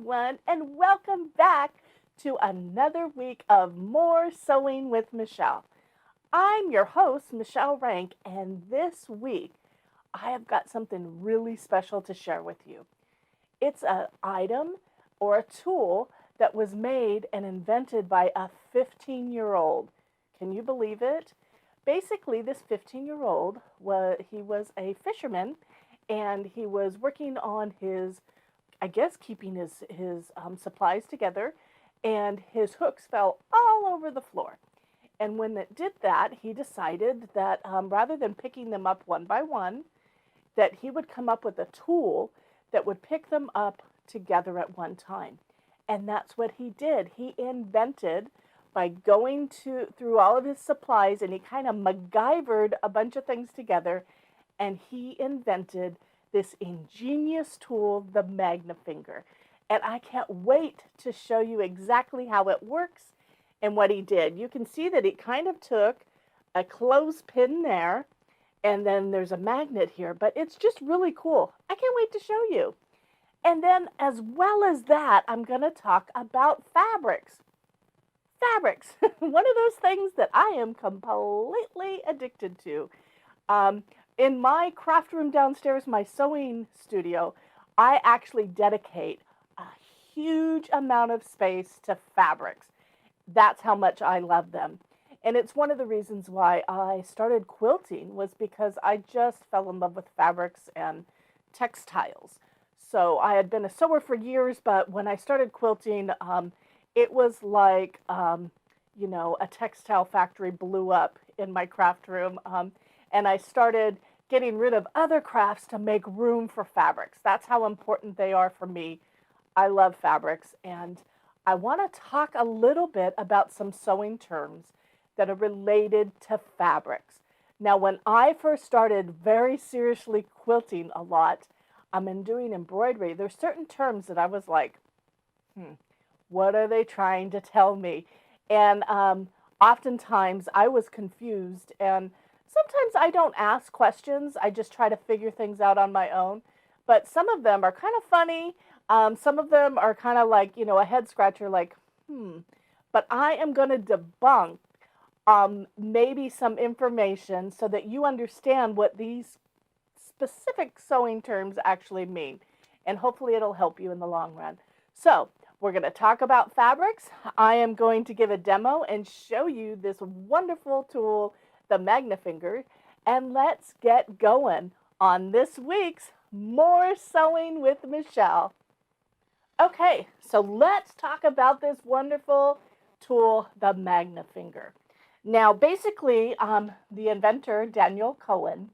everyone, and welcome back to another week of More Sewing with Michelle. I'm your host, Michelle Rank, and this week I have got something really special to share with you. It's an item or a tool that was made and invented by a 15-year-old. Can you believe it? Basically, this 15-year-old was a fisherman, and he was working on his, I guess, keeping his supplies together, and his hooks fell all over the floor. And when it did that, he decided that rather than picking them up one by one, that he would come up with a tool that would pick them up together at one time. And that's what he did. He invented by going through all of his supplies, and he kind of MacGyvered a bunch of things together, and he invented this ingenious tool, the Magna Finger. And I can't wait to show you exactly how it works and what he did. You can see that he kind of took a clothespin there, and then there's a magnet here, but it's just really cool. I can't wait to show you. And then as well as that, I'm going to talk about fabrics. Fabrics, one of those things that I am completely addicted to. In my craft room downstairs, my sewing studio, I actually dedicate a huge amount of space to fabrics. That's how much I love them. And it's one of the reasons why I started quilting, was because I just fell in love with fabrics and textiles. So I had been a sewer for years, but when I started quilting, it was like, a textile factory blew up in my craft room. And I started getting rid of other crafts to make room for fabrics. That's how important they are for me. I love fabrics, and I want to talk a little bit about some sewing terms that are related to fabrics. Now, when I first started very seriously quilting a lot, and doing embroidery, there's certain terms that I was like, what are they trying to tell me? And oftentimes I was confused, and sometimes I don't ask questions. I just try to figure things out on my own. But some of them are kind of funny. Some of them are kind of like, a head scratcher, like, But I am going to debunk maybe some information so that you understand what these specific sewing terms actually mean. And hopefully it'll help you in the long run. So we're going to talk about fabrics. I am going to give a demo and show you this wonderful tool, the Magna Finger, and let's get going on this week's More Sewing with Michelle. Okay, so let's talk about this wonderful tool, the Magna Finger. Now, basically, the inventor, Daniel Cohen,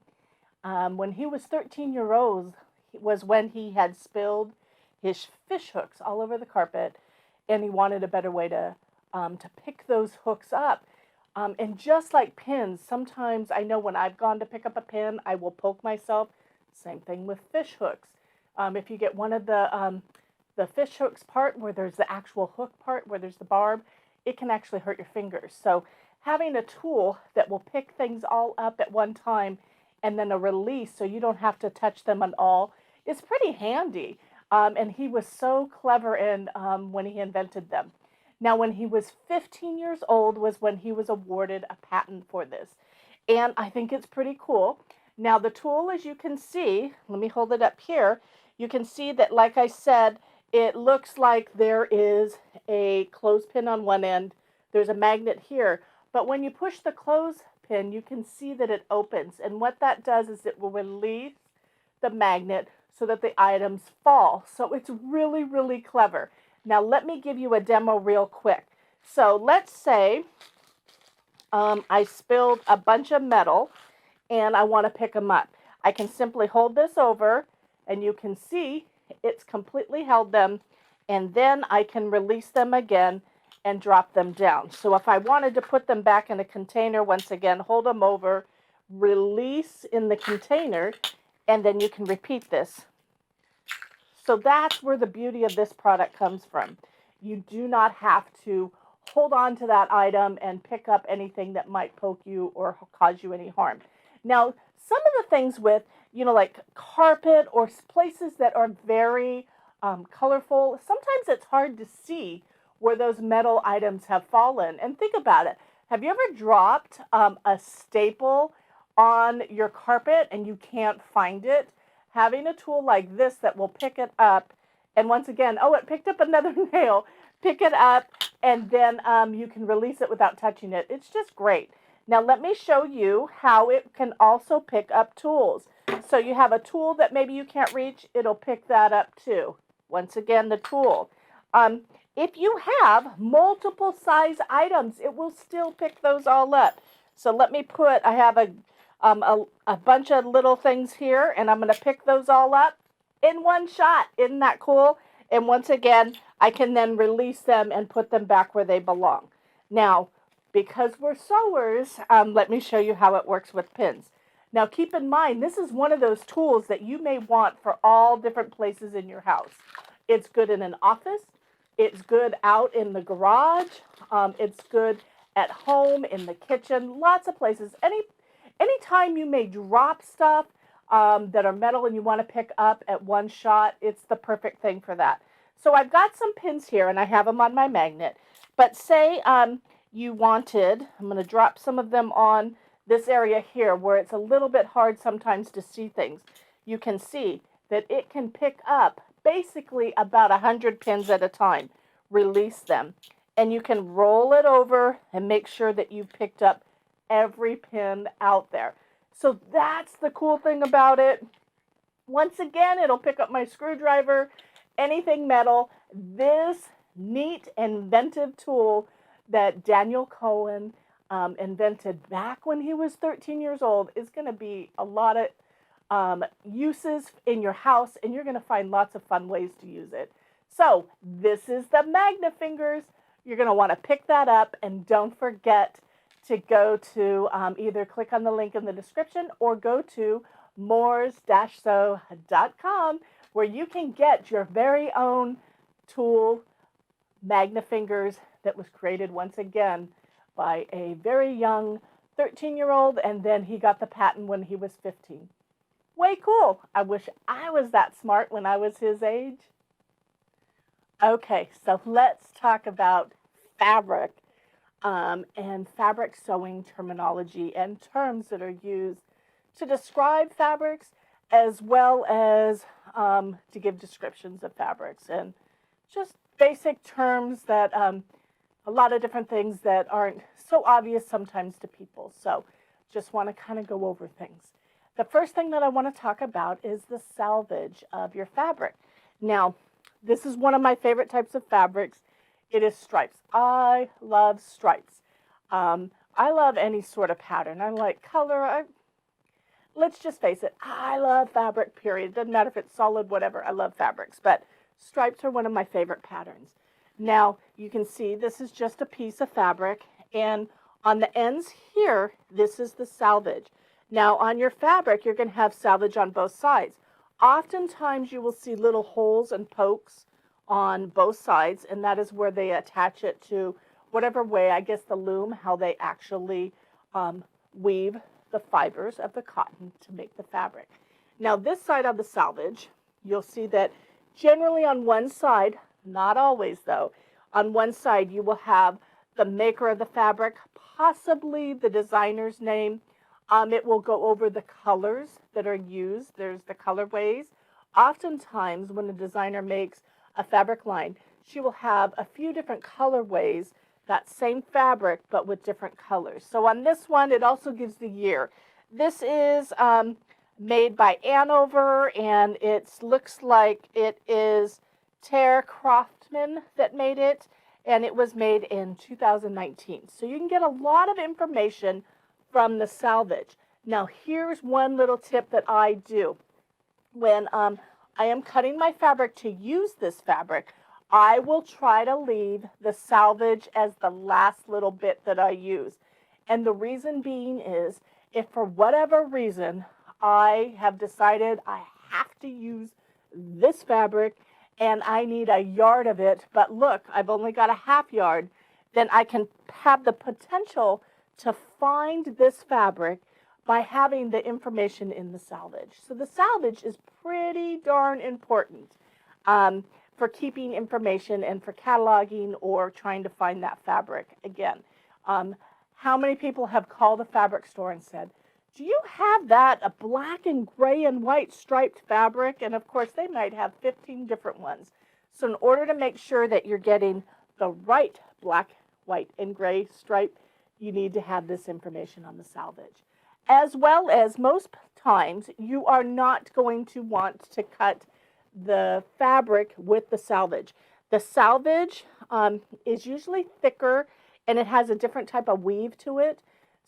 when he was 13 years old, was when he had spilled his fish hooks all over the carpet, and he wanted a better way to pick those hooks up. And just like pins, sometimes I know when I've gone to pick up a pin, I will poke myself. Same thing with fish hooks. If you get one of the fish hooks part where there's the actual hook part, where there's the barb, it can actually hurt your fingers. So having a tool that will pick things all up at one time and then a release so you don't have to touch them at all is pretty handy. And he was so clever in when he invented them. Now, when he was 15 years old was when he was awarded a patent for this. And I think it's pretty cool. Now, the tool, as you can see, let me hold it up here. You can see that, like I said, it looks like there is a clothespin on one end. There's a magnet here. But when you push the clothespin, you can see that it opens. And what that does is it will release the magnet so that the items fall. So it's really, really clever. Now, let me give you a demo real quick. So let's say I spilled a bunch of metal and I want to pick them up. I can simply hold this over, and you can see it's completely held them, and then I can release them again and drop them down. So if I wanted to put them back in a container, once again, hold them over, release in the container, and then you can repeat this. So that's where the beauty of this product comes from. You do not have to hold on to that item and pick up anything that might poke you or cause you any harm. Now, some of the things with, like carpet or places that are very colorful. Sometimes it's hard to see where those metal items have fallen. And think about it. Have you ever dropped a staple on your carpet and you can't find it? Having a tool like this that will pick it up, and once again, oh, it picked up another nail, pick it up, and then you can release it without touching it. It's just great. Now let me show you how it can also pick up tools. So you have a tool that maybe you can't reach, it'll pick that up too. Once again, the tool. If you have multiple size items, it will still pick those all up. So let me put, I have a bunch of little things here, and I'm going to pick those all up in one shot. Isn't that cool? And once again, I can then release them and put them back where they belong. Now, because we're sewers, let me show you how it works with pins. Now, keep in mind, this is one of those tools that you may want for all different places in your house. It's good in an office. It's good out in the garage. It's good at home, in the kitchen, lots of places. Anytime you may drop stuff that are metal and you want to pick up at one shot, it's the perfect thing for that. So I've got some pins here, and I have them on my magnet. But say you wanted, I'm going to drop some of them on this area here where it's a little bit hard sometimes to see things. You can see that it can pick up basically about 100 pins at a time. Release them. And you can roll it over and make sure that you've picked up every pin out there. So that's the cool thing about it. Once again, it'll pick up my screwdriver, anything metal. This neat inventive tool that Daniel Cohen invented back when he was 13 years old is going to be a lot of uses in your house, and you're going to find lots of fun ways to use it. So this is the Magna Fingers. You're going to want to pick that up, and don't forget to go to either click on the link in the description or go to moors-sew.com where you can get your very own tool, Magna Fingers, that was created once again by a very young 13-year-old, and then he got the patent when he was 15. Way cool. I wish I was that smart when I was his age. Okay, so let's talk about fabric and fabric sewing terminology and terms that are used to describe fabrics as well as to give descriptions of fabrics, and just basic terms that a lot of different things that aren't so obvious sometimes to people. So just want to kind of go over things. The first thing that I want to talk about is the salvage of your fabric. Now, this is one of my favorite types of fabrics. It is stripes. I love stripes. I love any sort of pattern. I like color. Let's just face it, I love fabric, period. Doesn't matter if it's solid, whatever. I love fabrics, but stripes are one of my favorite patterns. Now, you can see this is just a piece of fabric, and on the ends here, this is the salvage. Now, on your fabric, you're going to have salvage on both sides. Oftentimes, you will see little holes and pokes on both sides, and that is where they attach it to whatever way, I guess the loom, how they actually weave the fibers of the cotton to make the fabric. Now, this side of the salvage, you'll see that generally on one side, not always though, on one side you will have the maker of the fabric, possibly the designer's name. It will go over the colors that are used. There's the colorways. Oftentimes when a designer makes a fabric line, she will have a few different colorways, that same fabric, but with different colors. So on this one, it also gives the year. This is made by Hanover, and it looks like it is Tare Craftsman that made it, and it was made in 2019. So you can get a lot of information from the salvage. Now, here's one little tip that I do. When I am cutting my fabric to use this fabric, I will try to leave the salvage as the last little bit that I use. And the reason being is, if for whatever reason I have decided I have to use this fabric and I need a yard of it, but look, I've only got a half yard, then I can have the potential to find this fabric by having the information in the salvage. So the salvage is pretty darn important. for keeping information and for cataloging or trying to find that fabric again. How many people have called a fabric store and said, do you have that a black and gray and white striped fabric? And of course, they might have 15 different ones. So in order to make sure that you're getting the right black, white, and gray stripe, you need to have this information on the salvage. As well as most times, you are not going to want to cut the fabric with the salvage. The salvage is usually thicker and it has a different type of weave to it.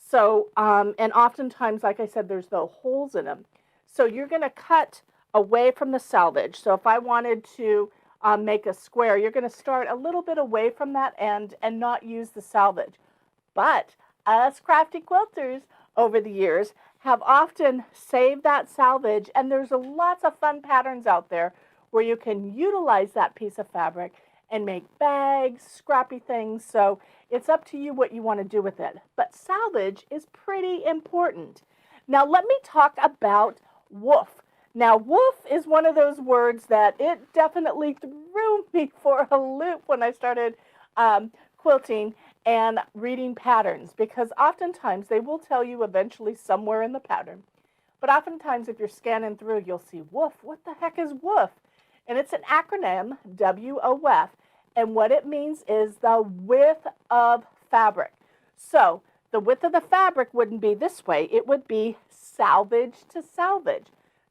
So, and oftentimes, like I said, there's the holes in them. So you're going to cut away from the salvage. So if I wanted to make a square, you're going to start a little bit away from that end and not use the salvage. But us crafty quilters over the years have often saved that salvage, and there's lots of fun patterns out there where you can utilize that piece of fabric and make bags, scrappy things. So it's up to you what you want to do with it. But salvage is pretty important. Now let me talk about woof. Now woof is one of those words that it definitely threw me for a loop when I started quilting and reading patterns, because oftentimes they will tell you eventually somewhere in the pattern. But oftentimes if you're scanning through, you'll see woof. What the heck is woof? And it's an acronym, W-O-F. And what it means is the width of fabric. So the width of the fabric wouldn't be this way. It would be salvage to salvage.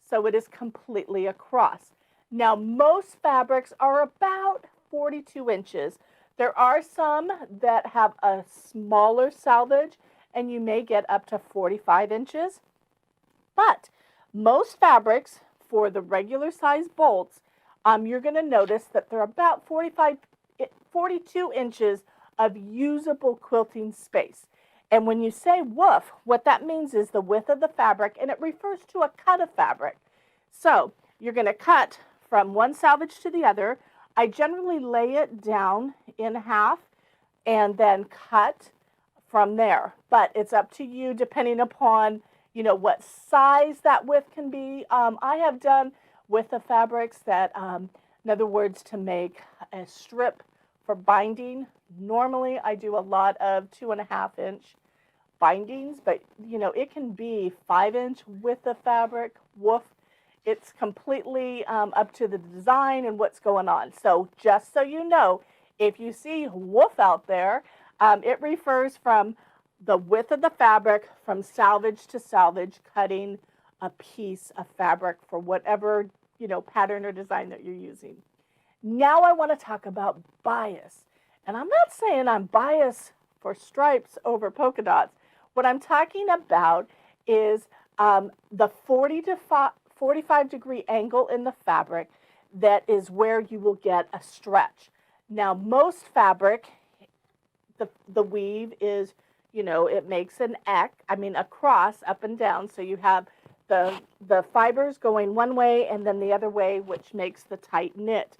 So it is completely across. Now, most fabrics are about 42 inches. There are some that have a smaller salvage, and you may get up to 45 inches. But most fabrics, for the regular size bolts, you're going to notice that they're about 42 inches of usable quilting space. And when you say woof, what that means is the width of the fabric, and it refers to a cut of fabric. So you're going to cut from one salvage to the other. I generally lay it down in half and then cut from there. But it's up to you depending upon, what size that width can be. I have done with the fabrics that, in other words, to make a strip for binding. Normally I do a lot of 2.5 inch bindings, but it can be 5 inch width of fabric, woof. It's completely up to the design and what's going on. So just so you know, if you see woof out there, it refers from the width of the fabric from salvage to salvage, cutting a piece of fabric for whatever, pattern or design that you're using. Now I want to talk about bias. And I'm not saying I'm biased for stripes over polka dots. What I'm talking about is the 40 to 45 degree angle in the fabric. That is where you will get a stretch. Now most fabric, the weave is, it makes a cross up and down. So you have the fibers going one way and then the other way, which makes the tight knit.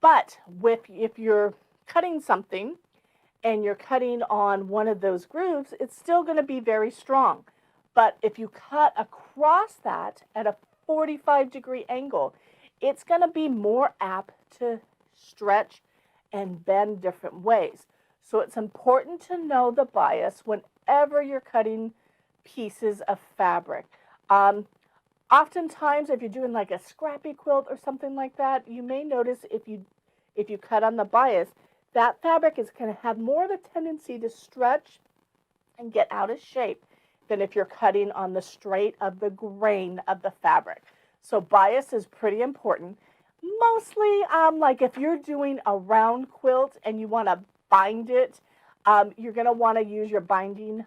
But if you're cutting something and you're cutting on one of those grooves, it's still going to be very strong. But if you cut across that at a 45 degree angle, it's going to be more apt to stretch and bend different ways. So it's important to know the bias whenever you're cutting pieces of fabric. Oftentimes, if you're doing like a scrappy quilt or something like that, you may notice if you cut on the bias, that fabric is going to have more of a tendency to stretch and get out of shape than if you're cutting on the straight of the grain of the fabric. So bias is pretty important. Mostly, like if you're doing a round quilt and you want to bind it, you're going to want to use your binding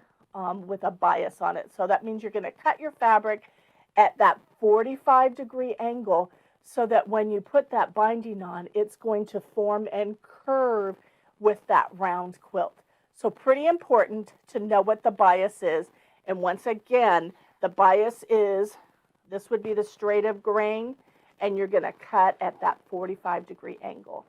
with a bias on it. So that means you're going to cut your fabric at that 45 degree angle so that when you put that binding on, it's going to form and curve with that round quilt. So pretty important to know what the bias is. And once again, the bias is, this would be the straight of grain, and you're going to cut at that 45 degree angle.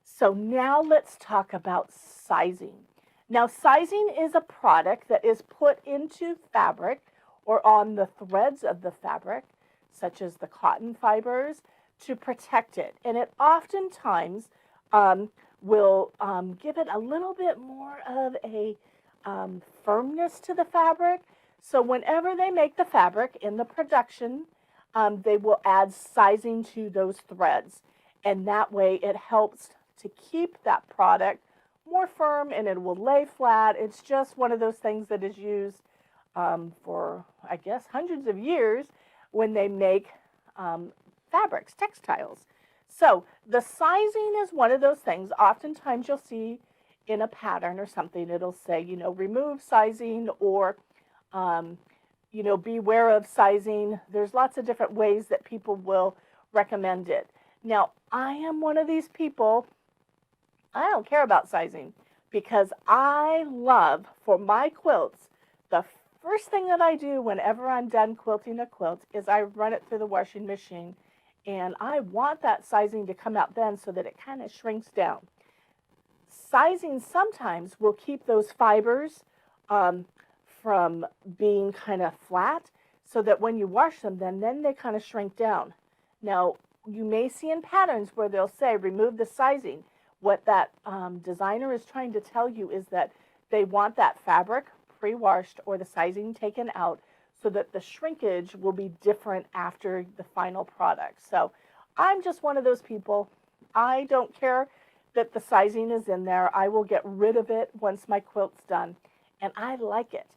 So now let's talk about sizing. Now sizing is a product that is put into fabric or on the threads of the fabric, such as the cotton fibers, to protect it. And it oftentimes um, will give it a little bit more of a firmness to the fabric. So whenever they make the fabric in the production, they will add sizing to those threads. And that way it helps to keep that product more firm and it will lay flat. It's just one of those things that is used for, I guess, hundreds of years when they make fabrics, textiles. So the sizing is one of those things. Oftentimes you'll see in a pattern or something, it'll say, remove sizing or, beware of sizing. There's lots of different ways that people will recommend it. Now, I am one of these people, I don't care about sizing because I love for my quilts, the first thing that I do whenever I'm done quilting a quilt is I run it through the washing machine and I want that sizing to come out then so that it kind of shrinks down. Sizing sometimes will keep those fibers from being kind of flat so that when you wash them, then they kind of shrink down. Now, you may see in patterns where they'll say remove the sizing. What that designer is trying to tell you is that they want that fabric pre-washed or the sizing taken out so that the shrinkage will be different after the final product. So I'm just one of those people. I don't care that the sizing is in there. I will get rid of it once my quilt's done. And I like it.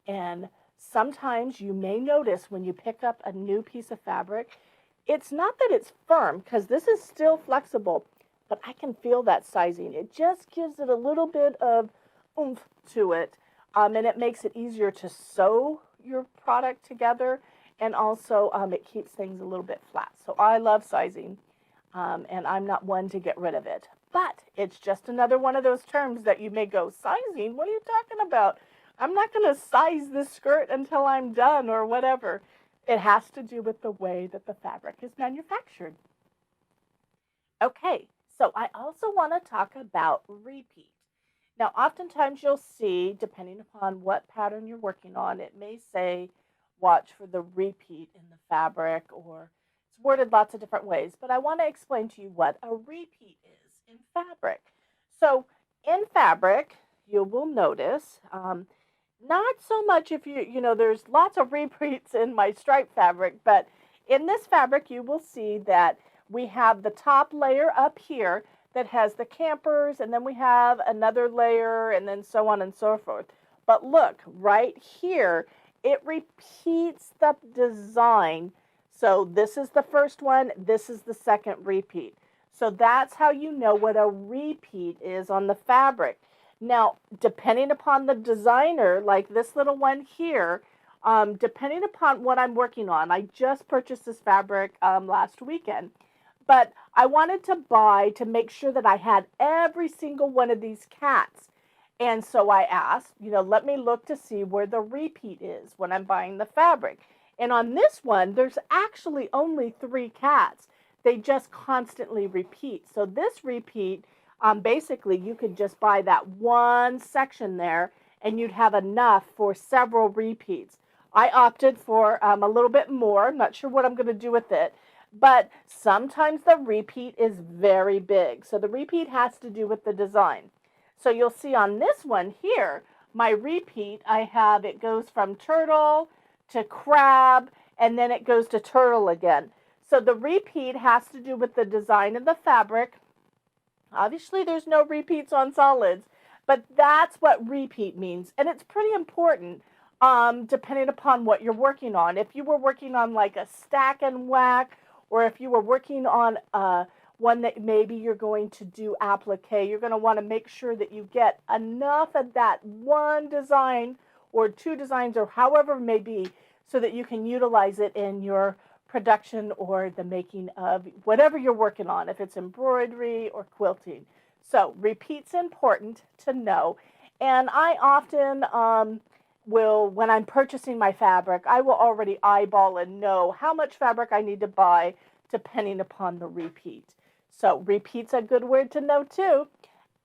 And sometimes you may notice when you pick up a new piece of fabric, it's not that it's firm because this is still flexible, but I can feel that sizing. It just gives it a little bit of oomph to it. And it makes it easier to sew your product together. And also it keeps things a little bit flat. So I love sizing. And I'm not one to get rid of it. But it's just another one of those terms that you may go, sizing? What are you talking about? I'm not going to size this skirt until I'm done or whatever. It has to do with the way that the fabric is manufactured. Okay, so I also want to talk about repeat. Now, oftentimes you'll see, depending upon what pattern you're working on, it may say, watch for the repeat in the fabric, or it's worded lots of different ways. But I want to explain to you what a repeat is in fabric. So in fabric, you will notice, not so much if there's lots of repeats in my stripe fabric, but in this fabric, you will see that we have the top layer up here that has the campers, and then we have another layer, and then so on and so forth. But look, right here, it repeats the design. So this is the first one, this is the second repeat. So that's how you know what a repeat is on the fabric. Now, depending upon the designer, like this little one here, depending upon what I'm working on, I just purchased this fabric last weekend. But I wanted to buy to make sure that I had every single one of these cats. And so I asked, let me look to see where the repeat is when I'm buying the fabric. And on this one, there's actually only 3 cats. They just constantly repeat. So this repeat, basically you could just buy that one section there and you'd have enough for several repeats. I opted for a little bit more. I'm not sure what I'm going to do with it. But sometimes the repeat is very big. So the repeat has to do with the design. So you'll see on this one here, my repeat, it goes from turtle to crab, and then it goes to turtle again. So the repeat has to do with the design of the fabric. Obviously, there's no repeats on solids, but that's what repeat means. And it's pretty important depending upon what you're working on. If you were working on like a stack and whack, or if you were working on one that maybe you're going to do applique, you're going to want to make sure that you get enough of that one design or 2 designs or however it may be so that you can utilize it in your production or the making of whatever you're working on, if it's embroidery or quilting. So repeat's important to know. And I often when I'm purchasing my fabric, I will already eyeball and know how much fabric I need to buy depending upon the repeat. So repeat's a good word to know too.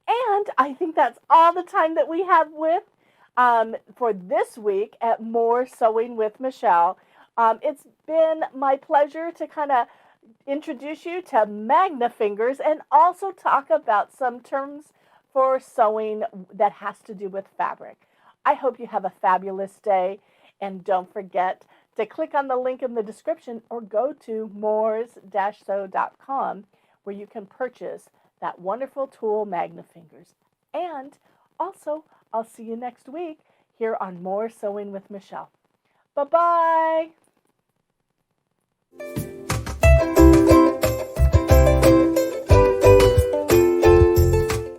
And I think that's all the time that we have with for this week at More Sewing with Michele. It's been my pleasure to kind of introduce you to Magna Fingers and also talk about some terms for sewing that has to do with fabric. I hope you have a fabulous day, and don't forget to click on the link in the description or go to moors-sew.com where you can purchase that wonderful tool, Magna Fingers. And also, I'll see you next week here on More Sewing with Michele. Bye-bye.